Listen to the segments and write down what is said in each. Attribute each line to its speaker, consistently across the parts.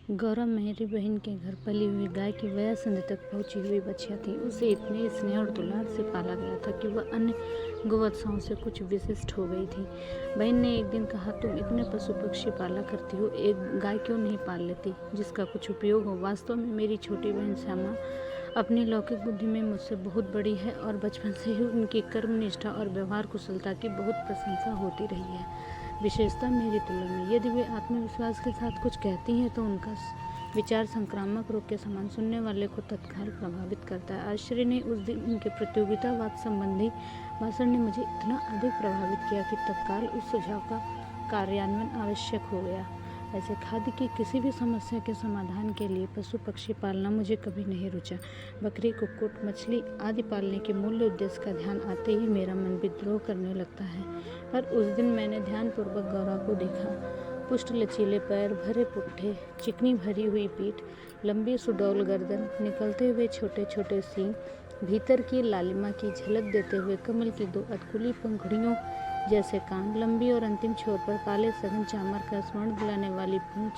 Speaker 1: गौरव मेरी बहन के घर पली हुई गाय की वयः संधि तक पहुंची हुई बछिया थी। उसे इतने स्नेह और दुलार से पाला गया था कि वह अन्य गोवत्साओं से कुछ विशिष्ट हो गई थी। बहन ने एक दिन कहा, तुम इतने पशु पक्षी पाला करती हो, एक गाय क्यों नहीं पाल लेती जिसका कुछ उपयोग हो। वास्तव में मेरी छोटी बहन श्यामा अपनी लौकिक बुद्धि में मुझसे बहुत बड़ी है और बचपन से ही उनकी कर्मनिष्ठा और व्यवहार कुशलता की बहुत प्रशंसा होती रही है, विशेषता मेरी तुलना में। यदि वे आत्मविश्वास के साथ कुछ कहती हैं तो उनका विचार संक्रामक रोग के समान सुनने वाले को तत्काल प्रभावित करता है। आश्चर्य नहीं, उस दिन उनके प्रतियोगितावाद संबंधी भाषण ने मुझे इतना अधिक प्रभावित किया कि तत्काल उस सुझाव का कार्यान्वयन आवश्यक हो गया। ऐसे खाद्य की किसी भी समस्या के समाधान के लिए पशु पक्षी पालना मुझे कभी नहीं रुचा। बकरी, कुक्कुट, मछली आदि पालने के मूल्य उद्देश्य का ध्यान आते ही मेरा मन विद्रोह करने लगता है। पर उस दिन मैंने ध्यानपूर्वक गौरा को देखा। पुष्ट लचीले पैर, भरे पुट्ठे, चिकनी भरी हुई पीठ, लंबी सुडौल गर्दन, निकलते हुए छोटे छोटे सींग, भीतर की लालिमा की झलक देते हुए कमल की दो अधकुली पंखुड़ियों जैसे कान, लंबी और अंतिम छोर पर काले सघन चामर का स्मरण दिलाने वाली पूंछ,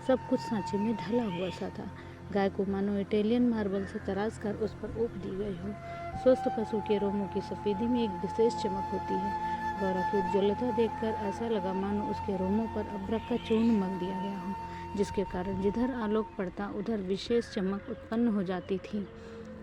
Speaker 1: सब कुछ सांचे में ढला हुआ सा था। गाय को मानो इटालियन मार्बल से तराश कर उस पर ओप दी गई हो। स्वस्थ पशु के रोमों की सफेदी में एक विशेष चमक होती है। गौरा की उज्ज्वलता देखकर ऐसा लगा मानो उसके रोमों पर अभ्रक का चूर्ण मल दिया गया हो, जिसके कारण जिधर आलोक पड़ता उधर विशेष चमक उत्पन्न हो जाती थी।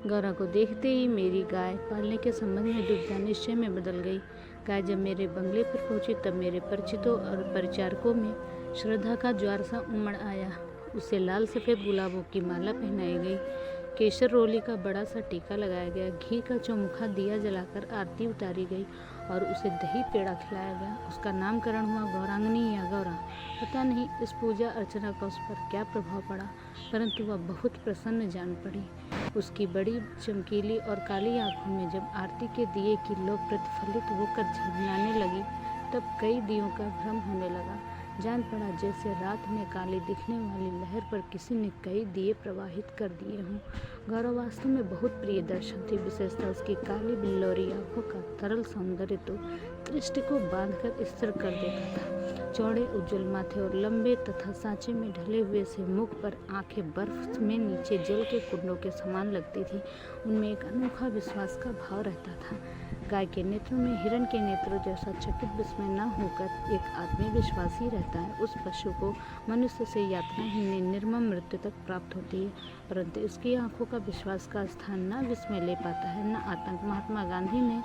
Speaker 1: गौरा को देखते ही मेरी गाय पालने के संबंध में दुविधा निश्चय में बदल गई। गाय जब मेरे बंगले पर पहुंची तब मेरे परिचितों और परिचारकों में श्रद्धा का ज्वार सा उमड़ आया। उसे लाल सफ़ेद गुलाबों की माला पहनाई गई, केसर रोली का बड़ा सा टीका लगाया गया, घी का चौमुखा दिया जलाकर आरती उतारी गई और उसे दही पेड़ा खिलाया गया। उसका नामकरण हुआ गौरांगनी या गौरा। पता नहीं इस पूजा अर्चना का उस पर क्या प्रभाव पड़ा, परंतु वह बहुत प्रसन्न जान पड़ी। उसकी बड़ी चमकीली और काली आंखों में जब आरती के दिए की लौ प्रतिफलित होकर झलमलाने लगी तब कई दियों का भ्रम होने लगा। जान पड़ा जैसे रात में काली दिखने वाली लहर पर किसी ने कई दिए प्रवाहित कर दिए हों। गौरा वास्तव में बहुत प्रिय दर्शन थी। विशेषता उसकी काली बिल्लौरी आंखों का तरल सौंदर्य तो दृष्टि को बांधकर स्थिर कर देता था। चौड़े उज्ज्वल माथे और लंबे तथा सांचे में ढले हुए से मुख पर आंखें बर्फ में नीचे जल के कुंडों के समान लगती थी। उनमें एक अनोखा विश्वास का भाव रहता था। गाय के नेत्रों में हिरण के नेत्रों जैसा चकित विस्मय न होकर एक आत्मविश्वास ही रहता है। उस पशु को मनुष्य से यातनाहीन निर्मम मृत्यु तक प्राप्त होती है, परंतु उसकी आंखों का विश्वास का स्थान न विस्मय ले पाता है न आतंक। महात्मा गांधी ने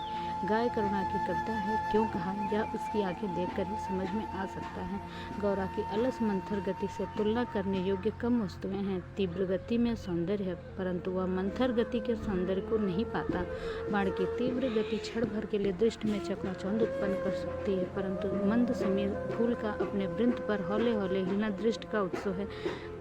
Speaker 1: गाय करुणा की कविता है क्यों कहा, यह उसकी आंखें देखकर ही समझ में आ सकता है। गौरा की अलस मंथर गति से तुलना करने योग्य कम वस्तुएं हैं। तीव्र गति में सौंदर्य है, परंतु वह मंथर गति के सौंदर्य को नहीं पाता। बाण की तीव्र गति क्षण भर के लिए दृष्टि में चकनाचौंध उत्पन्न कर सकती है, परंतु मंद समीर फूल का अपने वृंत पर हौले हौले हिलना दृष्टि का उत्सव है।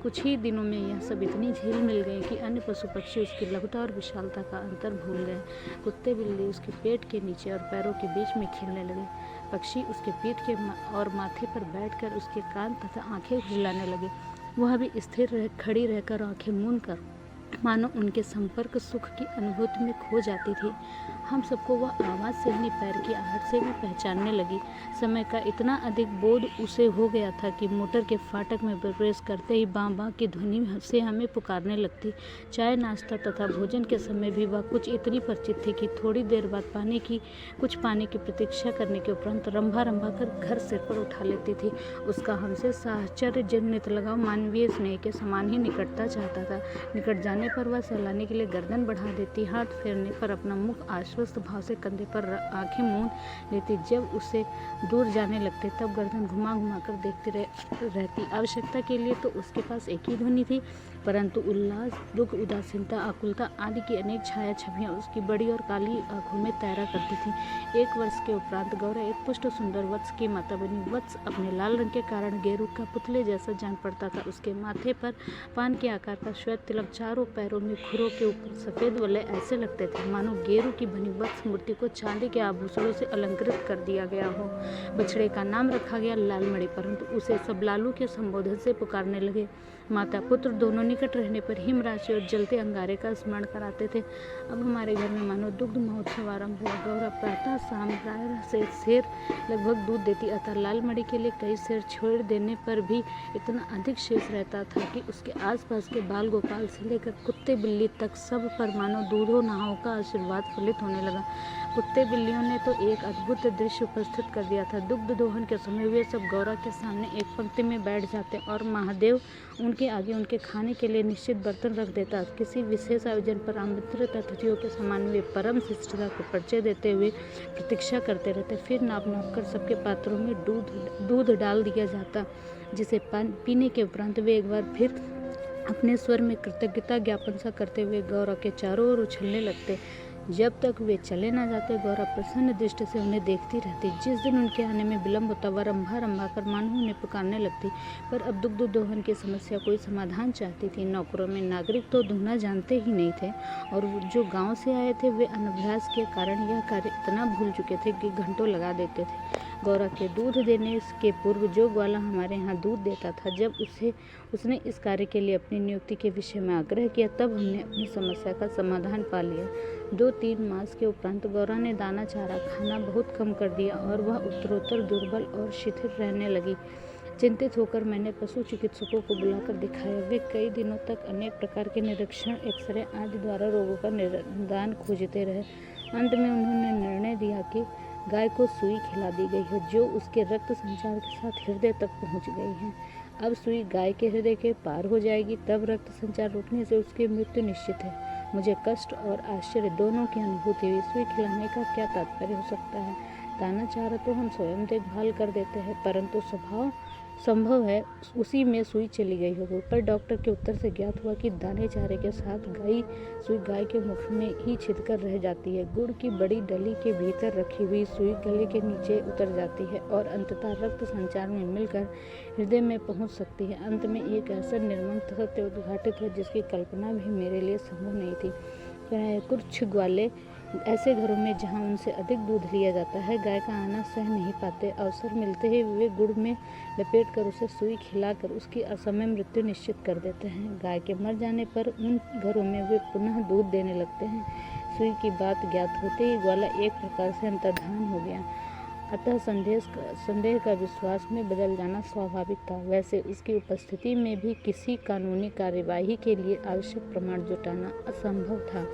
Speaker 1: कुछ ही दिनों में यह सब इतनी झील मिल गई कि अन्य पशु पक्षी उसकी लघुता और विशालता का अंतर भूल गए। कुत्ते बिल्ली उसके पेट के नीचे और पैरों के बीच में खेलने लगे। पक्षी उसके पीठ के और माथे पर बैठकर उसके कान तथा आंखें खुजलाने लगे। वह भी स्थिर खड़ी रहकर आंखें मूंद कर मानो उनके संपर्क सुख की अनुभूति में खो जाती थी। हम सबको वह आवाज़ से नहीं, पैर की आहट से भी पहचानने लगी। समय का इतना अधिक बोध उसे हो गया था कि मोटर के फाटक में प्रवेश करते ही बाँ बाँ की ध्वनि से हमें पुकारने लगती। चाय नाश्ता तथा भोजन के समय भी वह कुछ इतनी परिचित थी कि थोड़ी देर बाद कुछ पाने की प्रतीक्षा करने के उपरांत रंभा रंभा कर घर सिर पर उठा लेती थी। उसका हमसे साहचर्यजनित लगाव मानवीय स्नेह के समान ही निकटता चाहता था। निकट जाने पर वह सहलाने के लिए गर्दन बढ़ा देती, हाथ फेरने पर अपना मुख आश्वस्त भाव से कंधे पर आंखें मूंद लेती। जब उसे दूर जाने लगते तब गर्दन घुमा घुमा कर देखती रहती। आवश्यकता के लिए तो उसके पास एक ही ध्वनि थी, परंतु उल्लास, दुख, उदासीनता, आकुलता आदि की अनेक छाया छवियां उसकी बड़ी और काली आंखों में तैरा करती थी। 1 वर्ष के उपरांत गौरा एक पुष्ट सुंदर वत्स की माता बनी। वत्स अपने लाल रंग के कारण गेरू का पुतले जैसा जान पड़ता था। उसके माथे पर पान के आकार का श्वेत तिलक चारों पैरों में खुरों के ऊपर सफ़ेद वलय ऐसे लगते थे मानो गेरू की बनी वत्स मूर्ति को चांदी के आभूषणों से अलंकृत कर दिया गया हो। बछड़े का नाम रखा गया लालमणि, परंतु उसे सब लालू के संबोधन से पुकारने लगे। माता पुत्र दोनों निकट रहने पर हिमराशि और जलते अंगारे का स्मरण कराते थे। अब हमारे घर में मानो दुग्ध महोत्सव आरंभ हुआ। गौरा प्रातः शाम प्रायः से शेर लगभग दूध देती, अतः लालमणि के लिए कई शेर छोड़ देने पर भी इतना अधिक शेष रहता था कि उसके आसपास के बाल गोपाल से लेकर कुत्ते बिल्ली तक सब पर मानो दूधों नाहों का आशीर्वाद फलित होने लगा। कुत्ते बिल्लियों ने तो एक अद्भुत दृश्य उपस्थित कर दिया था। दुग्ध दोहन के समय वे सब गौरा के सामने एक पंक्ति में बैठ जाते और महादेव उनके आगे उनके खाने के लिए निश्चित बर्तन रख देता। किसी विशेष आयोजन पर आमंत्रित अतिथियों के समान वे परम शिष्टता को परिचय देते हुए प्रतीक्षा करते रहते। फिर नाप नाप कर सबके पात्रों में दूध डाल दिया जाता, जिसे पीने के उपरांत वे एक बार फिर अपने स्वर में कृतज्ञता ज्ञापन सा करते हुए गौरा के चारों ओर उछलने लगते। जब तक वे चले न जाते गौरा प्रसन्न दृष्टि से उन्हें देखती रहती। जिस दिन उनके आने में विलम्ब होता वह रंभा रंभा कर मानो उन्हें पुकारने लगती, पर अब दुग्ध दोहन की समस्या कोई समाधान चाहती थी। नौकरों में नागरिक तो दूहना जानते ही नहीं थे और जो गांव से आए थे वे अनभ्यास के कारण यह कार्य इतना भूल चुके थे कि घंटों लगा देते थे। गौरा के दूध देने के पूर्व जो ग्वाला हमारे यहाँ दूध देता था, जब उसने इस कार्य के लिए अपनी नियुक्ति के विषय में आग्रह किया तब हमने अपनी समस्या का समाधान पा लिया। 2-3 मास के उपरांत गौरा ने दाना चारा खाना बहुत कम कर दिया और वह उत्तरोत्तर दुर्बल और शिथिल रहने लगी। चिंतित होकर मैंने पशु चिकित्सकों को बुलाकर दिखाया। वे कई दिनों तक अनेक प्रकार के निरीक्षण, एक्सरे आदि द्वारा रोगों का निदान खोजते रहे। अंत में उन्होंने निर्णय दिया कि गाय को सुई खिला दी गई है, जो उसके रक्त संचार के साथ हृदय तक पहुंच गई है। अब सुई गाय के हृदय के पार हो जाएगी, तब रक्त संचार रुकने से उसकी मृत्यु निश्चित है। मुझे कष्ट और आश्चर्य दोनों की अनुभूति हुई। सुई खिलाने का क्या तात्पर्य हो सकता है? दाना चारा तो हम स्वयं देखभाल कर देते हैं, परंतु संभव है उसी में सुई चली गई होगी। पर डॉक्टर के उत्तर से ज्ञात हुआ कि दाने चारे के साथ सुई गाय के मुख में ही छिदकर रह जाती है। गुड़ की बड़ी डली के भीतर रखी हुई सुई गले के नीचे उतर जाती है और अंततः रक्त संचार में मिलकर हृदय में पहुंच सकती है। अंत में एक ऐसा निर्मम सत्य उद्घाटित हुआ जिसकी कल्पना भी मेरे लिए संभव नहीं थी। प्रायः कुछ ग्वाले ऐसे घरों में जहां उनसे अधिक दूध लिया जाता है गाय का आना सह नहीं पाते। अवसर मिलते ही वे गुड़ में लपेट कर उसे सुई खिलाकर उसकी असमय मृत्यु निश्चित कर देते हैं। गाय के मर जाने पर उन घरों में वे पुनः दूध देने लगते हैं। सुई की बात ज्ञात होते ही ग्वाला एक प्रकार से अंतर्धान हो गया, अतः संदेह का विश्वास में बदल जाना स्वाभाविक था। वैसे उसकी उपस्थिति में भी किसी कानूनी कार्यवाही के लिए आवश्यक प्रमाण जुटाना असंभव था।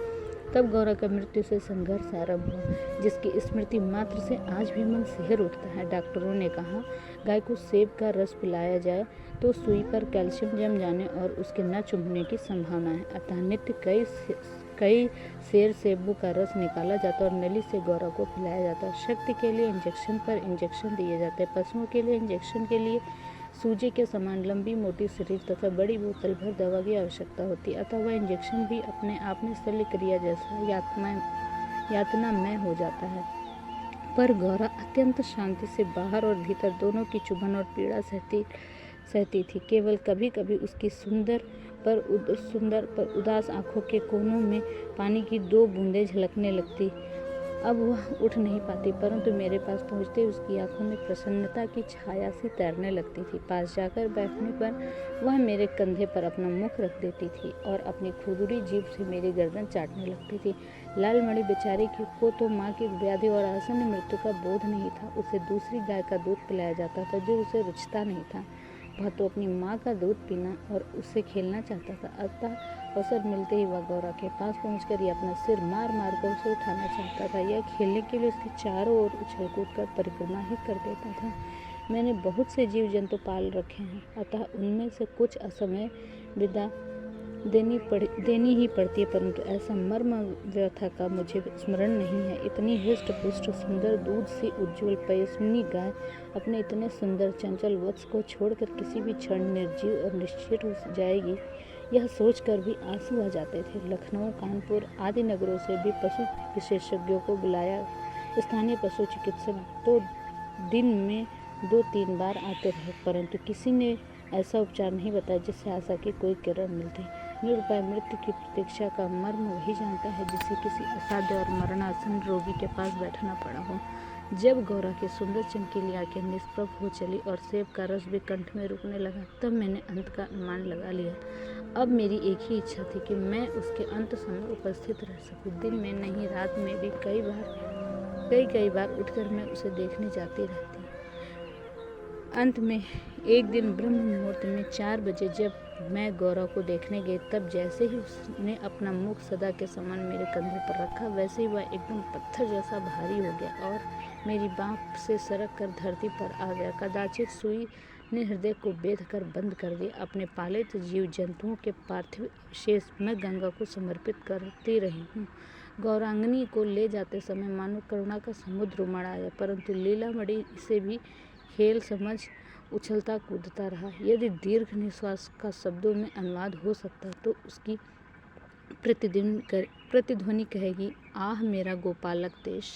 Speaker 1: तब गौरा का मृत्यु से संघर्ष आरंभ हुआ, जिसकी स्मृति मात्र से आज भी मन सिहर उठता है। डॉक्टरों ने कहा गाय को सेब का रस पिलाया जाए तो सुई पर कैल्शियम जम जाने और उसके न चुभने की संभावना है। अतः नित्य कई सेर सेबों का रस निकाला जाता और नली से गौरा को पिलाया जाता। शक्ति के लिए इंजेक्शन पर इंजेक्शन दिए जाते। पशुओं के लिए इंजेक्शन के लिए सूजे के समान लंबी मोटी शरीर तथा बड़ी बोतल भर दवा की आवश्यकता होती, अतः वह इंजेक्शन भी अपने आप में शल्य क्रिया जैसा यातनामय हो जाता है। पर गौरा अत्यंत शांति से बाहर और भीतर दोनों की चुभन और पीड़ा सहती थी। केवल कभी कभी उसकी सुंदर पर उदास आंखों के कोनों में पानी की 2 बूंदें झलकने लगती। अब वह उठ नहीं पाती, परंतु मेरे पास पहुंचते उसकी आंखों में प्रसन्नता की छाया सी तैरने लगती थी। पास जाकर बैठने पर वह मेरे कंधे पर अपना मुख रख देती थी और अपनी खुरदुरी जीभ से मेरी गर्दन चाटने लगती थी। लालमणि बेचारी को तो माँ की व्याधि और आसन्न मृत्यु का बोध नहीं था। उसे दूसरी गाय का दूध पिलाया जाता था जो उसे रुचता नहीं था। वह तो अपनी माँ का दूध पीना और उससे खेलना चाहता था। अतः अवसर मिलते ही वह गौरा के पास पहुंचकर यह अपना सिर मार कर उसे उठाना चाहता था। यह खेलने के लिए उसके चारों ओर उछल कूद कर परिक्रमा ही कर देता था। मैंने बहुत से जीव जंतु पाल रखे हैं, अतः उनमें से कुछ असमय विदा देनी ही पड़ती है, परंतु ऐसा मर्म व्यथा का मुझे स्मरण नहीं है। इतनी हृष्ट पुष्ट सुंदर दूध सी उज्ज्वल पयस्विनी गाय अपने इतने सुंदर चंचल वत्स को छोड़कर किसी भी क्षण निर्जीव और निश्चित हो जाएगी, यह सोचकर भी आंसू आ जाते थे। लखनऊ, कानपुर आदि नगरों से भी पशु विशेषज्ञों को बुलाया। स्थानीय पशु चिकित्सक तो दिन में 2-3 बार आते रहे, परंतु किसी ने ऐसा उपचार नहीं बताया जिससे आशा की कोई किरण मिलती। निरुपाय मृत्यु की प्रतीक्षा का मर्म वही जानता है जिसे किसी असाध्य और मरणासन रोगी के पास बैठना पड़ा हो। जब गौरा की सुंदर चमकीली आंखें निष्प्रभ हो चली और सेब का रस भी कंठ में रुकने लगा, तब मैंने अंत का अनुमान लगा लिया। अब मेरी एक ही इच्छा थी कि मैं उसके अंत समय उपस्थित रह सकूं। दिन में नहीं, रात में भी कई बार उठकर मैं उसे देखने जाती रहती। अंत में एक दिन ब्रह्म मुहूर्त में 4 बजे जब मैं गौरा को देखने गई, तब जैसे ही उसने अपना मुख सदा के समान मेरे कंधे पर रखा, वैसे ही वह एकदम पत्थर जैसा भारी हो गया और मेरी बाँह से सरक कर धरती पर आ गया। कदाचित सुई ने हृदय को बेध कर बंद कर दिया। अपने पालित जीव जंतुओं के पार्थिव अवशेष मैं गंगा को समर्पित करती रही हूँ। गौरांगनी को ले जाते समय मानो करुणा का समुद्र उमड़ आया, परंतु लीलामणि इसे भी खेल समझ उछलता कूदता रहा। यदि दीर्घ निश्वास का शब्दों में अनुवाद हो सकता तो उसकी प्रतिध्वनि कहेगी, आह मेरा गोपालक देश।